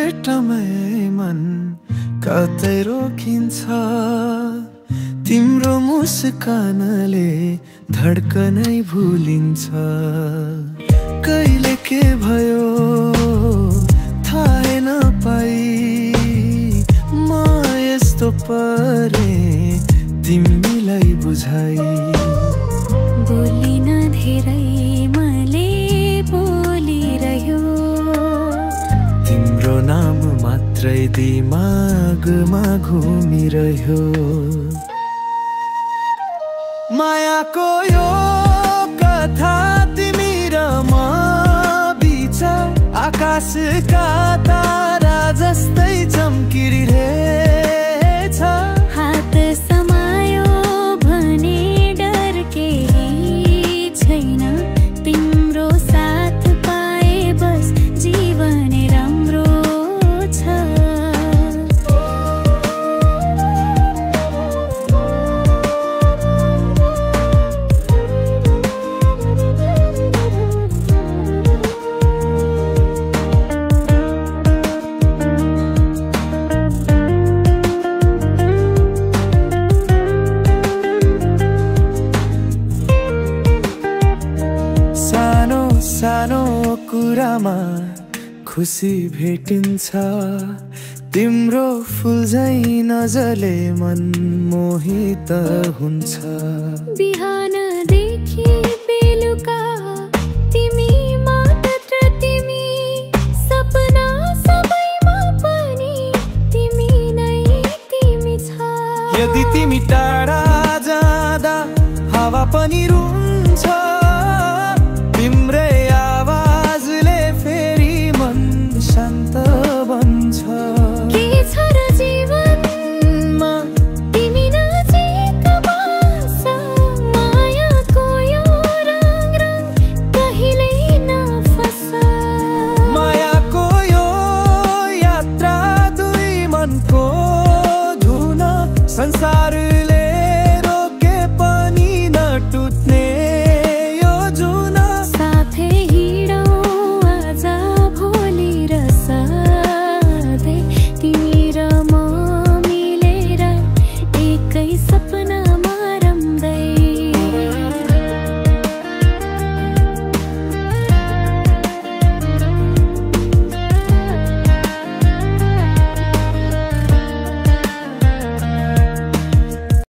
भेटमै मन कतै रोकिन्छ। तिम्रो मुस्कानले धड्कनै भुलिन्छ। कहिले के भयो थाहै नपाई म यस्तो परे तिमीलाई बुझाई। बोलिन धेरै मैले बोलिरह्यो, तिम्रो नाम मात्रै दिमागमा घुमिरह्यो। मायाको यो कथा तिमी र म बिच आकाशका तारा जस्तै चम्किरहेछ। हात समायो भने डर केही छैन, तिम्रो साथ पाए बस जीवन राम्रो छ। सानो सानो कुरामा खुसी भेटिन्छ। तिम्रो फुल झै नजरले मन मोहित हुन्छ। बिहानदेखि बेलुका तिमी मात्र तिमी, सपना सबैमा पनि तिमी नै तिमी छ। यदि तिमी टाढा जाँदा हावा पनि रुन्छ।